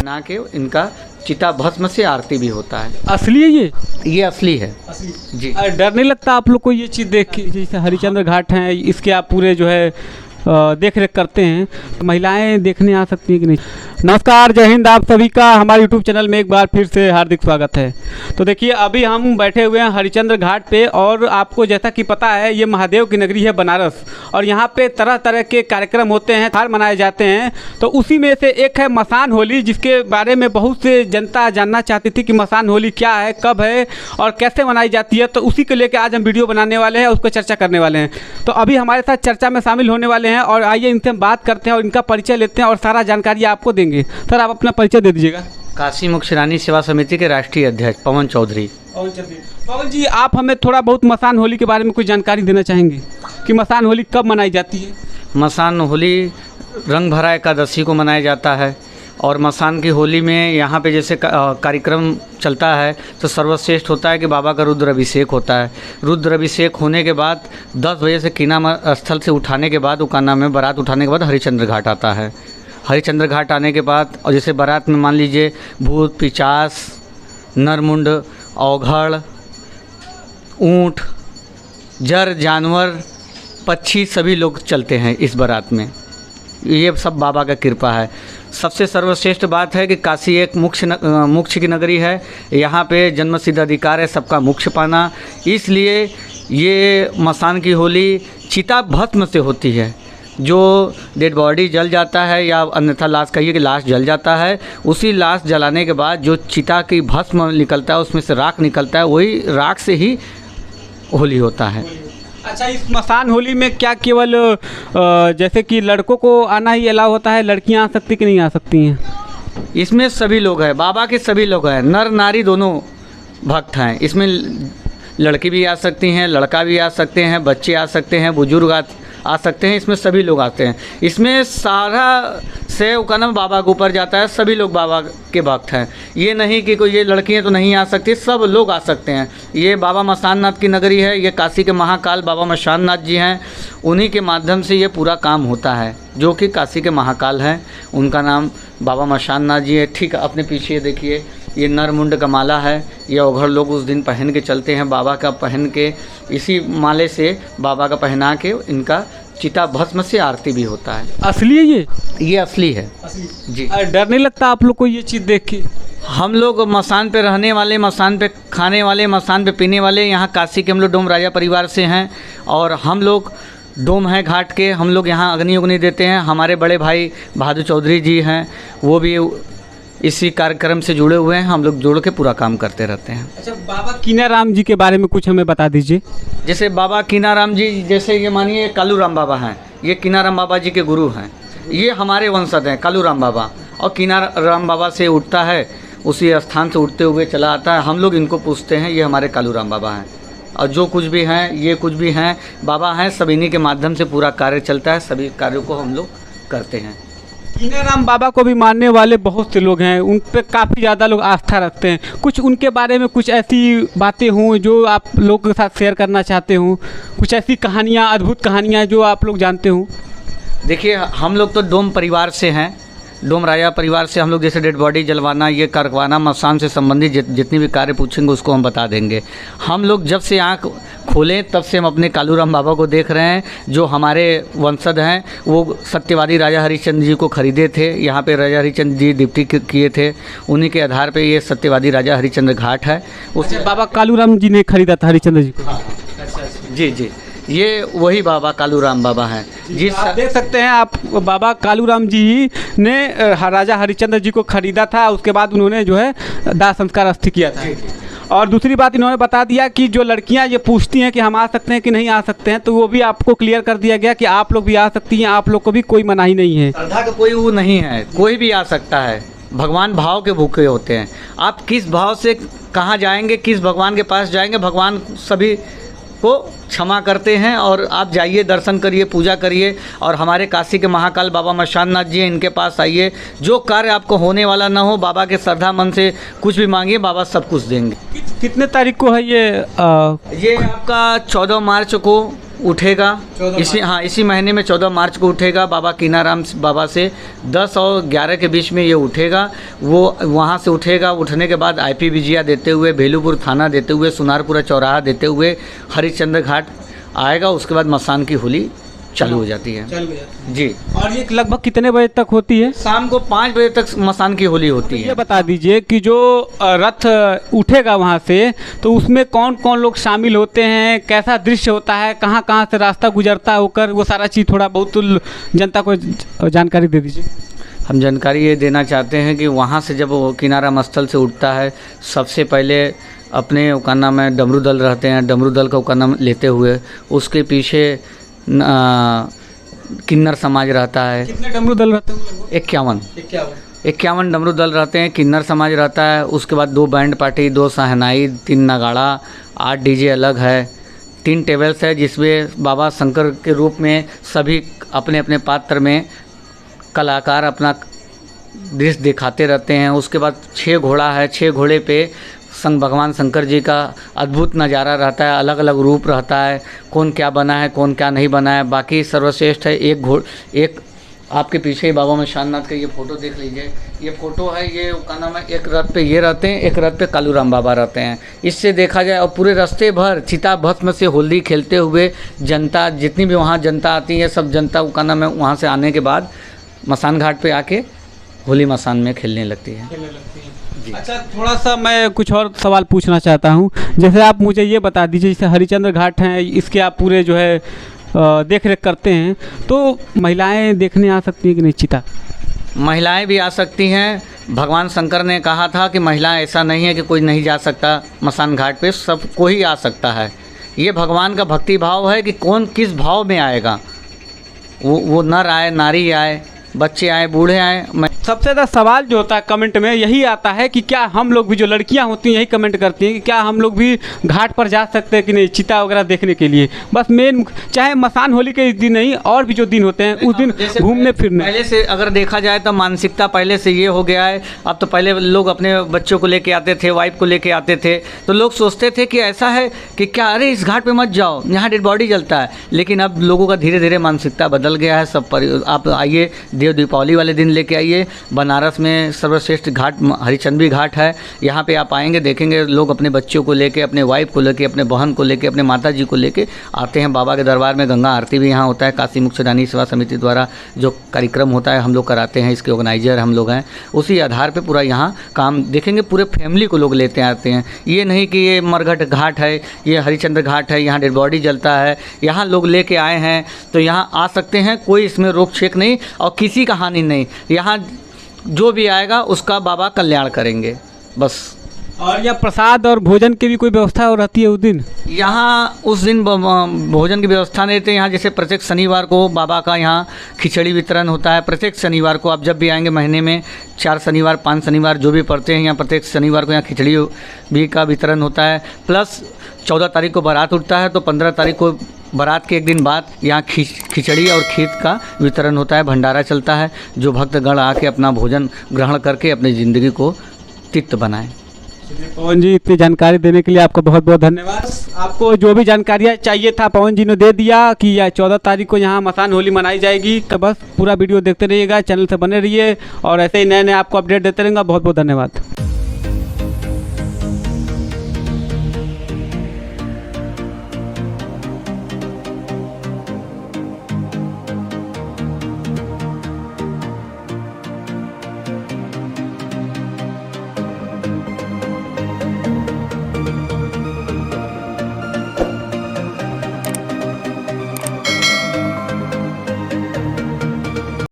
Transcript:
पहना के इनका चिता भस्म से आरती भी होता है। असली है ये असली है जी। डर नहीं लगता आप लोग को ये चीज़ देख के? जैसे हरिश्चंद्र घाट हैं, इसके आप पूरे जो है देख रेख करते हैं, महिलाएं देखने आ सकती हैं कि नहीं? नमस्कार, जय हिंद। आप सभी का हमारे यूट्यूब चैनल में एक बार फिर से हार्दिक स्वागत है। तो देखिए, अभी हम बैठे हुए हैं हरिश्चंद्र घाट पे, और आपको जैसा कि पता है ये महादेव की नगरी है बनारस, और यहाँ पे तरह तरह के कार्यक्रम होते हैं, त्योहार मनाए जाते हैं। तो उसी में से एक है मसान होली, जिसके बारे में बहुत से जनता जानना चाहती थी कि मसान होली क्या है, कब है और कैसे मनाई जाती है। तो उसी को लेकर आज हम वीडियो बनाने वाले हैं, उस पर चर्चा करने वाले हैं। तो अभी हमारे साथ चर्चा में शामिल होने वाले हैं, और आइए इनसे हम बात करते हैं और इनका परिचय लेते हैं और सारा जानकारी आपको देंगे। सर, आप अपना परिचय दे दीजिएगा। काशी मुक्तिरानी सेवा समिति के राष्ट्रीय अध्यक्ष पवन चौधरी। पवन जी, आप हमें थोड़ा बहुत मसान होली के बारे में कुछ जानकारी देना चाहेंगे कि मसान होली कब मनाई जाती है? मसान होली रंग भरा एकादशी को मनाया जाता है, और मसान की होली में यहाँ पे जैसे कार्यक्रम चलता है तो सर्वश्रेष्ठ होता है कि बाबा का रुद्र अभिषेक होता है। रुद्र अभिषेक होने के बाद 10 बजे से कीना स्थल से उठाने के बाद, उकाना में बारात उठाने के बाद हरिश्चंद्र घाट आता है। हरिश्चंद्र घाट आने के बाद, और जैसे बारात में मान लीजिए भूत पिचास, नरमुंड, औघड़, ऊँट, जर, जानवर, पक्षी सभी लोग चलते हैं इस बारात में। ये सब बाबा का कृपा है। सबसे सर्वश्रेष्ठ बात है कि काशी एक मोक्ष की नगरी है। यहाँ पे जन्म सिद्ध अधिकार है सबका मोक्ष पाना, इसलिए ये मसान की होली चिता भस्म से होती है। जो डेड बॉडी जल जाता है, या अन्यथा लाश कहिए कि लाश जल जाता है, उसी लाश जलाने के बाद जो चिता की भस्म निकलता है, उसमें से राख निकलता है, वही राख से ही होली होता है। अच्छा, इस मसान होली में क्या केवल जैसे कि लड़कों को आना ही अलाउ होता है, लड़कियां आ सकती कि नहीं आ सकती हैं? इसमें सभी लोग हैं, बाबा के सभी लोग हैं, नर नारी दोनों भक्त हैं। इसमें लड़की भी आ सकती हैं, लड़का भी आ सकते हैं, बच्चे आ सकते हैं, बुजुर्ग आ सकते हैं। इसमें सभी लोग आते हैं। इसमें सारा से उकाना बाबा के ऊपर जाता है, सभी लोग बाबा के भक्त हैं। ये नहीं कि कोई ये लड़कियां तो नहीं आ सकती, सब लोग आ सकते हैं। ये बाबा मसान नाथ की नगरी है, ये काशी के महाकाल बाबा मसान नाथ जी हैं, उन्हीं के माध्यम से ये पूरा काम होता है, जो कि काशी के महाकाल हैं। उनका नाम बाबा मसान नाथ जी है। ठीक अपने पीछे देखिए, ये नरमुंड का माला है, ये औघड़ लोग उस दिन पहन के चलते हैं। बाबा का पहन के, इसी माले से बाबा का पहना के इनका चिता भस्म से आरती भी होता है। असली है ये असली है जी। डर नहीं लगता आप लोग को ये चीज़ देख के? हम लोग मसान पे रहने वाले, मसान पे खाने वाले, मसान पे पीने वाले, यहाँ काशी के हम लोग डोम राजा परिवार से हैं, और हम लोग डोम हैं घाट के। हम लोग यहाँ अग्नि उग्नि देते हैं। हमारे बड़े भाई बहादुर चौधरी जी हैं, वो भी इसी कार्यक्रम से जुड़े हुए हैं। हम लोग जुड़ के पूरा काम करते रहते हैं। अच्छा, बाबा कीनाराम जी के बारे में कुछ हमें बता दीजिए। जैसे बाबा कीनाराम जी, जैसे ये मानिए कालूराम बाबा हैं, ये कीनाराम बाबा जी के गुरु हैं। ये हमारे वंशज हैं कालूराम बाबा, और कीनाराम बाबा से उठता है, उसी स्थान से उठते हुए चला आता है। हम लोग इनको पूछते हैं, ये हमारे कालूराम बाबा हैं। और जो कुछ भी हैं, ये कुछ भी हैं, बाबा हैं, सब इन्हीं के माध्यम से पूरा कार्य चलता है। सभी कार्यों को हम लोग करते हैं। कीनाराम बाबा को भी मानने वाले बहुत से लोग हैं, उन पर काफ़ी ज़्यादा लोग आस्था रखते हैं। कुछ उनके बारे में कुछ ऐसी बातें हों जो आप लोगों के साथ शेयर करना चाहते हों, कुछ ऐसी कहानियाँ, अद्भुत कहानियाँ जो आप लोग जानते हों? देखिए, हम लोग तो डोम परिवार से हैं, डोम राजा परिवार से। हम लोग जैसे डेड बॉडी जलवाना, ये करवाना, मसान से संबंधित जितनी भी कार्य पूछेंगे उसको हम बता देंगे। हम लोग जब से आँख खोलें तब से हम अपने कालूराम बाबा को देख रहे हैं, जो हमारे वंशज हैं। वो सत्यवादी राजा हरिश्चंद्र जी को खरीदे थे, यहाँ पे राजा हरिश्चंद्र जी डिप्टी किए थे, उन्हीं के आधार पे ये सत्यवादी राजा हरिश्चंद्र घाट है। उससे बाबा कालूराम जी ने खरीदा था हरिश्चंद्र जी को? जी जी, ये वही बाबा कालूराम बाबा हैं जी। आप देख सकते हैं, आप बाबा कालूराम जी ने राजा हरिश्चंद्र जी को खरीदा था, उसके बाद उन्होंने जो है दाह संस्कार अस्थि किया था। और दूसरी बात इन्होंने बता दिया कि जो लड़कियां ये पूछती हैं कि हम आ सकते हैं कि नहीं आ सकते हैं, तो वो भी आपको क्लियर कर दिया गया कि आप लोग भी आ सकती हैं, आप लोग को भी कोई मनाही नहीं है। श्रद्धा का कोई वो नहीं है, कोई भी आ सकता है। भगवान भाव के भूखे होते हैं। आप किस भाव से कहाँ जाएंगे, किस भगवान के पास जाएंगे, भगवान सभी को क्षमा करते हैं। और आप जाइए, दर्शन करिए, पूजा करिए, और हमारे काशी के महाकाल बाबा मसान नाथ जी हैं, इनके पास आइए। जो कार्य आपको होने वाला ना हो, बाबा के श्रद्धा मन से कुछ भी मांगिए, बाबा सब कुछ देंगे। कितने तारीख को है ये? ये आपका 14 मार्च को उठेगा इसी महीने में 14 मार्च को उठेगा। बाबा कीनाराम बाबा से 10 और 11 के बीच में ये उठेगा। वो वहाँ से उठेगा, उठने के बाद IP विजिया देते हुए, भेलूपुर थाना देते हुए, सुनारपुरा चौराहा देते हुए हरिश्चंद्र घाट आएगा। उसके बाद मसान की होली चालू हो जाती है जी। और ये लगभग कितने बजे तक होती है? शाम को 5 बजे तक मसान की होली होती है। ये बता दीजिए कि जो रथ उठेगा वहाँ से, तो उसमें कौन कौन लोग शामिल होते हैं, कैसा दृश्य होता है, कहाँ कहाँ से रास्ता गुजरता है होकर, वो सारा चीज़ थोड़ा बहुत जनता को जानकारी दे दीजिए। हम जानकारी ये देना चाहते हैं कि वहाँ से जब वो किनाराम स्थल से उठता है, सबसे पहले अपने का नाम है डमरू दल रहते हैं, डमरू दल का नाम लेते हुए उसके पीछे किन्नर समाज रहता है। कितने डमरू दल रहते हैं? 51 डमरू दल रहते हैं। किन्नर समाज रहता है। उसके बाद 2 बैंड पार्टी, 2 सहनाई, 3 नगाड़ा, 8 DJ अलग है, 3 टेबल्स है जिसमें बाबा शंकर के रूप में सभी अपने अपने पात्र में कलाकार अपना दृश्य दिखाते रहते हैं। उसके बाद 6 घोड़ा है, 6 घोड़े पे भगवान शंकर जी का अद्भुत नज़ारा रहता है, अलग अलग रूप रहता है, कौन क्या बना है, कौन क्या नहीं बना है। बाकी सर्वश्रेष्ठ है एक आपके पीछे ही बाबा में शाननाथ का ये फ़ोटो देख लीजिए। ये फ़ोटो है, ये का नाम है, एक रथ पे ये रहते हैं, एक रथ पे कालूराम बाबा रहते हैं। इससे देखा जाए और पूरे रास्ते भर चिता भस्म से होली खेलते हुए जनता, जितनी भी वहाँ जनता आती है, सब जनता का नाम है वहाँ से आने के बाद मसान घाट पे आके होली मसान में खेलने लगती है। अच्छा, थोड़ा सा मैं कुछ और सवाल पूछना चाहता हूँ। जैसे आप मुझे ये बता दीजिए, जैसे हरिश्चंद्र घाट हैं, इसके आप पूरे जो है देख रेख करते हैं, तो महिलाएं देखने आ सकती हैं कि नहीं चिता? महिलाएं भी आ सकती हैं। भगवान शंकर ने कहा था कि महिलाएं, ऐसा नहीं है कि कोई नहीं जा सकता मसान घाट पे, सब कोई आ सकता है। ये भगवान का भक्ति भाव है कि कौन किस भाव में आएगा, वो नर आए, नारी आए, बच्चे आए, बूढ़े आए। सबसे ज़्यादा सवाल जो होता है कमेंट में यही आता है कि क्या हम लोग भी, जो लड़कियां होती हैं यही कमेंट करती हैं कि क्या हम लोग भी घाट पर जा सकते हैं कि नहीं चिता वगैरह देखने के लिए। बस मेन, चाहे मसान होली के दिन नहीं, और भी जो दिन होते हैं उस दिन घूमने फिरने। पहले से अगर देखा जाए तो मानसिकता पहले से ये हो गया है। अब तो पहले लोग अपने बच्चों को लेके आते थे, वाइफ को लेके आते थे, तो लोग सोचते थे कि ऐसा है कि क्या, अरे इस घाट पर मत जाओ, यहाँ डेड बॉडी जलता है। लेकिन अब लोगों का धीरे धीरे मानसिकता बदल गया है। सब आप आइए, देव दीपावली वाले दिन लेके आइए। बनारस में सर्वश्रेष्ठ घाट हरिचंद्री घाट है। यहाँ पे आप आएंगे, देखेंगे लोग अपने बच्चों को लेके, अपने वाइफ को लेके, अपने बहन को लेके, अपने माता जी को लेके आते हैं बाबा के दरबार में। गंगा आरती भी यहाँ होता है। काशी मुक्तिदानी सेवा समिति द्वारा जो कार्यक्रम होता है हम लोग कराते हैं, इसके ऑर्गेनाइजर हम लोग हैं। उसी आधार पे पूरा यहाँ काम देखेंगे, पूरे फैमिली को लोग लेते आते हैं। ये नहीं कि ये मरघट घाट है, ये हरिचंद्र घाट है, यहाँ डेड बॉडी जलता है, यहाँ लोग लेके आए हैं तो यहाँ आ सकते हैं। कोई इसमें रोक छेक नहीं और किसी का हानि नहीं। यहाँ जो भी आएगा उसका बाबा कल्याण करेंगे बस। और यह प्रसाद और भोजन की भी कोई व्यवस्था हो रहती है उस दिन? यहाँ उस दिन भोजन की व्यवस्था नहीं रहती। यहाँ जैसे प्रत्येक शनिवार को बाबा का यहाँ खिचड़ी वितरण होता है। प्रत्येक शनिवार को आप जब भी आएंगे, महीने में 4 शनिवार 5 शनिवार जो भी पड़ते हैं, यहाँ प्रत्येक शनिवार को यहाँ खिचड़ी भी का वितरण होता है। प्लस 14 तारीख को बारात उठता है, तो 15 तारीख को बारात के एक दिन बाद यहाँ खिचड़ी और खीर का वितरण होता है, भंडारा चलता है, जो भक्तगण आके अपना भोजन ग्रहण करके अपनी ज़िंदगी को तृप्त बनाएं। पवन जी, इतनी जानकारी देने के लिए आपका बहुत बहुत धन्यवाद। आपको जो भी जानकारियाँ चाहिए था पवन जी ने दे दिया कि यह 14 तारीख को यहाँ मसान होली मनाई जाएगी। तो बस पूरा वीडियो देखते रहिएगा, चैनल से बने रहिए और ऐसे ही नए नए आपको अपडेट देते रहेंगे। बहुत बहुत धन्यवाद।